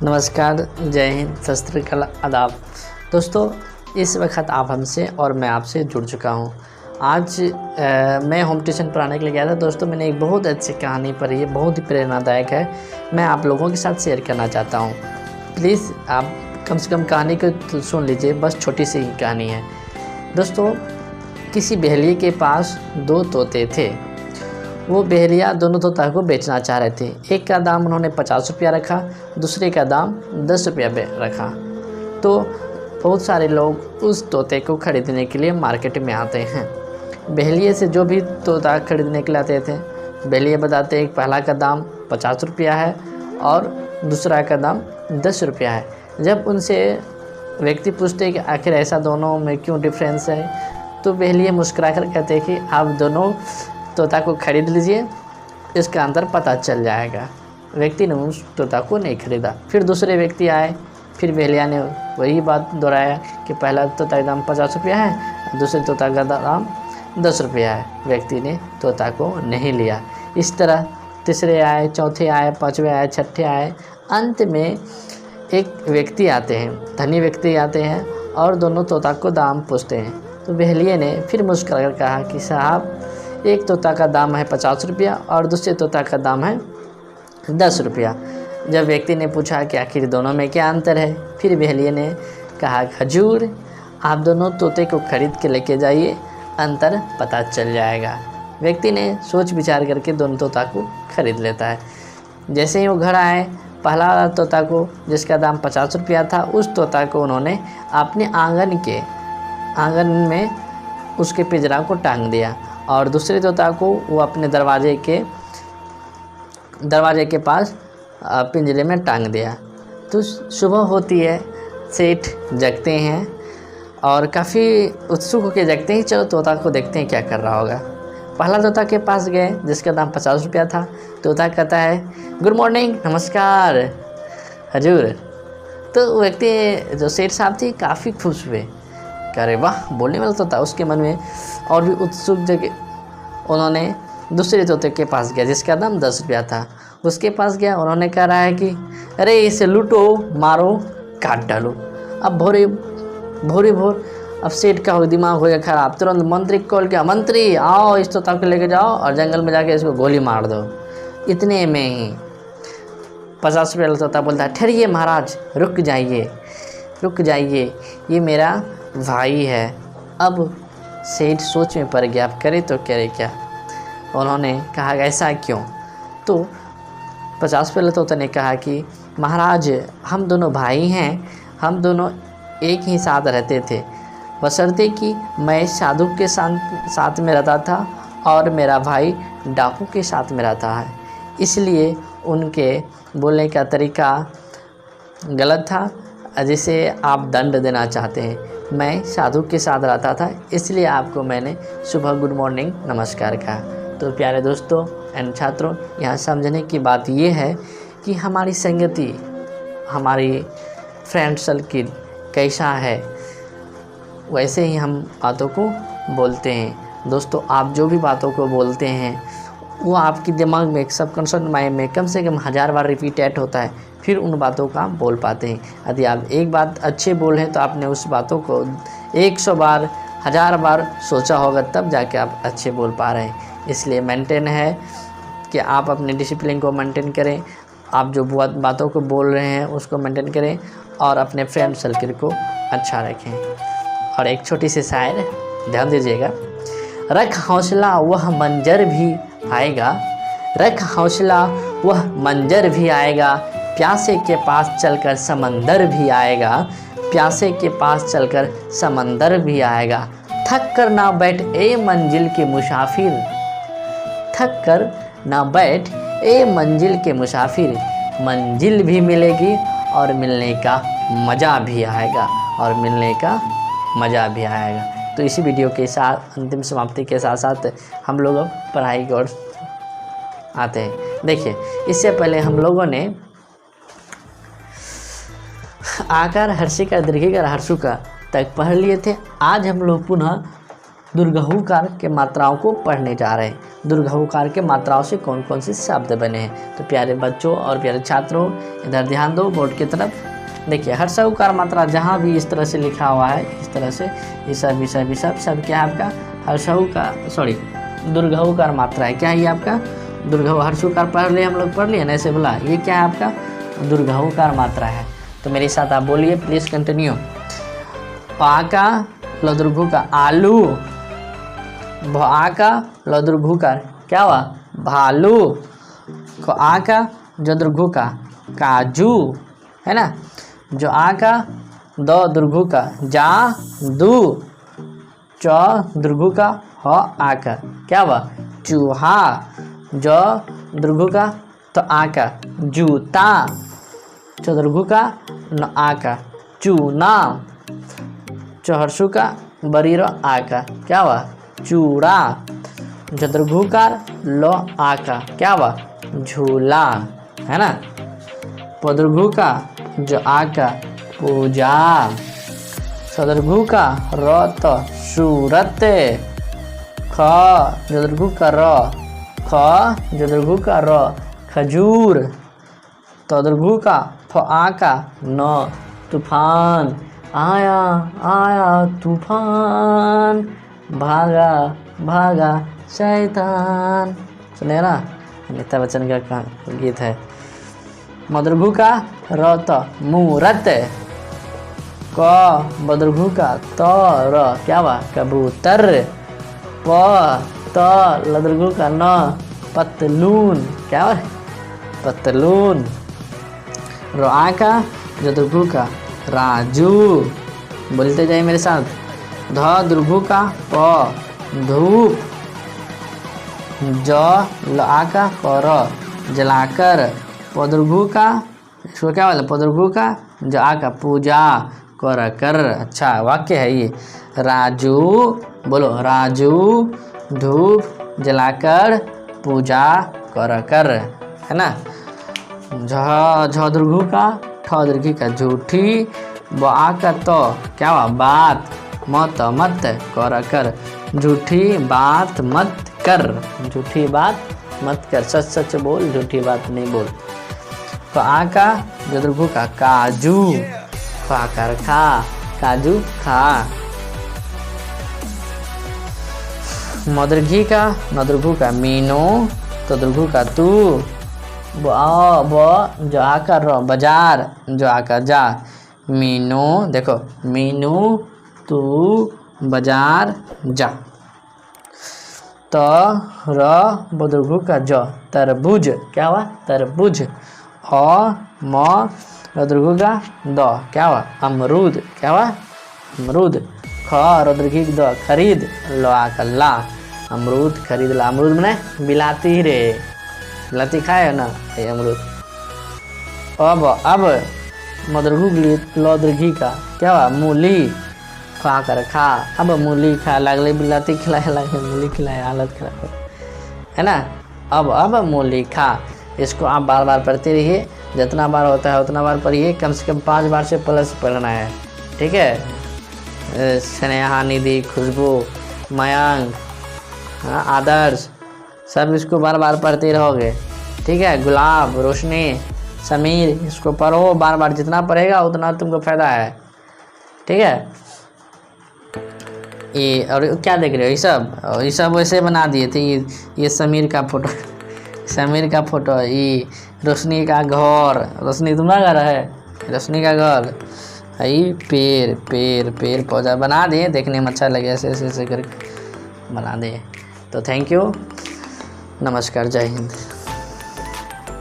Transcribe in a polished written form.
नमस्कार, जय हिंद, सत श्री अकाल, आदाब। दोस्तों, इस वक्त आप हमसे और मैं आपसे जुड़ चुका हूँ। आज मैं होम ट्यूशन पढ़ाने के लिए गया था। दोस्तों, मैंने एक बहुत अच्छी कहानी पढ़ी है, बहुत ही प्रेरणादायक है। मैं आप लोगों के साथ शेयर करना चाहता हूँ। प्लीज़ आप कम से कम कहानी को सुन लीजिए, बस छोटी सी ही कहानी है। दोस्तों, किसी बहेलिए के पास 2 तोते थे। वो बहेलिया दोनों तोता को बेचना चाह रहे थे। एक का दाम उन्होंने 50 रुपया रखा, दूसरे का दाम 10 रुपया रखा। तो बहुत सारे लोग उस तोते को ख़रीदने के लिए मार्केट में आते हैं। बहेलिए से जो भी तोता खरीदने के लिए आते थे, बहेलिए बताते हैं, पहला का दाम 50 रुपया है और दूसरा का दाम 10 रुपया है। जब उनसे व्यक्ति पूछते हैं कि आखिर ऐसा दोनों में क्यों डिफरेंस है, तो बहेलिए मुस्कुरा कर कहते हैं कि आप दोनों तोता को खरीद लीजिए, इसका अंतर पता चल जाएगा। व्यक्ति ने उस तोता को नहीं खरीदा। फिर दूसरे व्यक्ति आए, फिर बहेलिया ने वही बात दोहराया कि पहला तोता का दाम 50 रुपया है, दूसरे तोता का दाम 10 रुपया है। व्यक्ति ने तोता को नहीं लिया। इस तरह तीसरे आए, चौथे आए, पाँचवें आए, छठे आए। अंत में एक व्यक्ति आते हैं, धनी व्यक्ति आते हैं और दोनों तोता को दाम पूछते हैं। तो बहेलिए ने फिर मुस्कुरा कर कहा कि साहब, एक तोता का दाम है 50 रुपया और दूसरे तोता का दाम है 10 रुपया। जब व्यक्ति ने पूछा कि आखिर दोनों में क्या अंतर है, फिर बहेलिए ने कहा, हजूर, आप दोनों तोते को खरीद के लेके जाइए, अंतर पता चल जाएगा। व्यक्ति ने सोच विचार करके दोनों तोता को खरीद लेता है। जैसे ही वो घर आए, पहला तोता को, जिसका दाम 50 रुपया था, उस तोता को उन्होंने अपने आंगन में उसके पिंजरा को टांग दिया और दूसरे तोता को वो अपने दरवाजे के पास पिंजरे में टांग दिया। तो सुबह होती है, सेठ जगते हैं और काफ़ी उत्सुक होकर जगते हैं, चलो तोता को देखते हैं क्या कर रहा होगा। पहला तोता के पास गए, जिसका दाम 50 रुपया था। तोता कहता है, गुड मॉर्निंग, नमस्कार हजूर। तो व्यक्ति जो सेठ साहब थे काफ़ी खुश हुए, कह रहे वाह, बोलने वाला तोता। उसके मन में और भी उत्सुक जगह उन्होंने दूसरे तोते के पास गया, जिसका दाम 10 रुपया था। उसके पास गया, उन्होंने कह रहा है कि अरे इसे लूटो, मारो, काट डालो। अब भोर अब सेठ का दिमाग हो गया खराब। तुरंत मंत्री को कॉल किया, मंत्री आओ, इस तोता को लेके जाओ और जंगल में जाके इसको गोली मार दो। इतने में ही 50 रुपया तोता बोलता है, ठहरिए महाराज, रुक जाइए, ये मेरा भाई है। अब सेठ सोच में पड़ गया, अब करे तो करे क्या। उन्होंने कहा, ऐसा क्यों? तो 50 रुपये तोता ने कहा कि महाराज, हम दोनों भाई हैं, हम दोनों एक ही साथ रहते थे, बशर्ते कि मैं साधु के साथ में रहता था और मेरा भाई डाकू के साथ में रहता है, इसलिए उनके बोलने का तरीका गलत था, जिसे आप दंड देना चाहते हैं। मैं साधु के साथ रहता था, इसलिए आपको मैंने सुबह गुड मॉर्निंग नमस्कार कहा। तो प्यारे दोस्तों एंड छात्रों, यहाँ समझने की बात ये है कि हमारी संगति, हमारी फ्रेंड सर्किल कैसा है, वैसे ही हम बातों को बोलते हैं। दोस्तों, आप जो भी बातों को बोलते हैं वो आपके दिमाग में, एक सबकॉन्शियस माइंड में कम से कम 1000 बार रिपीटेड होता है, फिर उन बातों का आप बोल पाते हैं। यदि आप एक बात अच्छे बोल हैं तो आपने उस बातों को 100 बार, 1000 बार सोचा होगा, तब जाके आप अच्छे बोल पा रहे हैं। इसलिए मेंटेन है कि आप अपने डिसिप्लिन को मेंटेन करें, आप जो बातों को बोल रहे हैं उसको मेंटेन करें और अपने फ्रेंड सर्किल को अच्छा रखें। और एक छोटी सी शायर, ध्यान दीजिएगा, रख हौसला वह मंजर भी आएगा, रख हौसला वह मंजर भी आएगा, प्यासे के पास चलकर समंदर भी आएगा, प्यासे के पास चलकर समंदर भी आएगा। थक कर ना बैठ ए मंजिल के मुसाफिर, थक कर ना बैठ ए मंजिल के मुसाफिर, मंजिल भी मिलेगी और मिलने का मज़ा भी आएगा, तो इसी वीडियो के साथ अंतिम समाप्ति के साथ साथ हम लोग अब पढ़ाई की ओर आते हैं। देखिए, इससे पहले हम लोगों ने आकार, हर्षिका, दीर्घिकार, हर्षुका तक पढ़ लिए थे। आज हम लोग पुनः दुर्घहुकार के मात्राओं को पढ़ने जा रहे हैं। दुर्घहुकार के मात्राओं से कौन कौन से शब्द बने हैं। तो प्यारे बच्चों और प्यारे छात्रों, इधर ध्यान दो बोर्ड की तरफ। देखिए, हर्षहुकार मात्रा जहाँ भी इस तरह से लिखा हुआ है, इस तरह से ये सब क्या है आपका हर्षहुकार, सॉरी दुर्घहुकार मात्रा है। क्या है ये आपका दुर्घहु। हर्षहुकार पढ़ लिए ना, ऐसे बोला, ये क्या है आपका दुर्घहुकार मात्रा है। तो मेरे साथ आप बोलिए प्लीज कंटिन्यू। पा का लदुर्घु का आलू, भा का लदुर्घु का क्या हुआ भालू, को आ का जदुर्घु का काजू, है ना। जो आ का द दुर्घु का जादू, च दुर्घु का ह आका क्या हुआ चूहा, जो दुर्घु का तो आका जूता, चतुर्घु का न आका चूना, चौहर्षु का बरीरो आका क्या हुआ चूड़ा, चतुर्भुकार लो आका क्या हुआ झूला, है ना। पदुर्घु का जो आका पूजा, सदुर्घु का रत सूरत, ख जदुर्घु का र ख जदुर्घु का र खजूर, तदुर्घु का फ आका न तूफान, आया आया तूफान, भागा भागा शैतान। सुने ना, अमिताभ बच्चन का गीत है। मदुर्घु का रत मूरत, क बदुर्घु का त र क्या हुआ कबूतर, प त लदुर्घु का न पतलून क्या हुआ पतलून, र आ का जदुर्घु का राजू, बोलते जाइए मेरे साथ। ध दुर्घु का प धूप, ज ल आ का कर जलाकर, पदुर्घु का इसको क्या बोला पदुर्घु का ज आ का पूजा कर कर। अच्छा वाक्य है ये। राजू बोलो राजू धूप जलाकर पूजा कर कर, है ना। झ दुर्घु का ठ दीर्घी का झूठी, ब आ का तो क्या हुआ बात, मत मत कर कर झूठी बात मत कर, झूठी बात मत कर, सच सच बोल झूठी बात नहीं बोल। क आ का जदुर्घु का काजू, खा कर खा काजू खा, मदुर्घी का नदुर्घु का मीनू, तदुर्घु का तू, ब जो आकर रो बाजार, जो आकर जा, मीनू देखो मीनू तू बाजार जा, त र बदुर्घु का ज तरबूज क्या हुआ तरबूज, अ म रदुर्घु का द क्या हुआ अमरूद क्या हुआ अमरूद, ख रदुर्घी द खरीद, ल आकर ला अमरूद खरीद ला, अमरूद मने बिलाती रे, बिलाती खाए ना ये अमरूद। अब मदुर्घु ल दीर्घी का क्या हुआ मूली, खा कर खा, अब मूली खा लगले बिलाती खिलाए लगे मूली खिलाए हालत खराब है ना। अब मूली खा, इसको आप बार बार पढ़ते रहिए, जितना बार होता है उतना बार पढ़िए, कम से कम 5 बार से प्लस पढ़ना है, ठीक है। स्नेहा निधि खुशबू मयंक आदर्श सब इसको बार बार पढ़ते रहोगे, ठीक है। गुलाब रोशनी समीर इसको पढ़ो बार बार, जितना पढ़ेगा उतना तुमको फायदा है, ठीक है। ये और क्या देख रहे हो ये सब वैसे बना दिए थे। ये समीर का फोटो समीर का फोटो, ये रोशनी का घर, रोशनी तुम्हारा घर है, रोशनी का घर, ये पेड़ पौधा बना दिए, देखने में अच्छा लगे ऐसे ऐसे करके बना दिए। तो थैंक यू, नमस्कार, जय हिंद।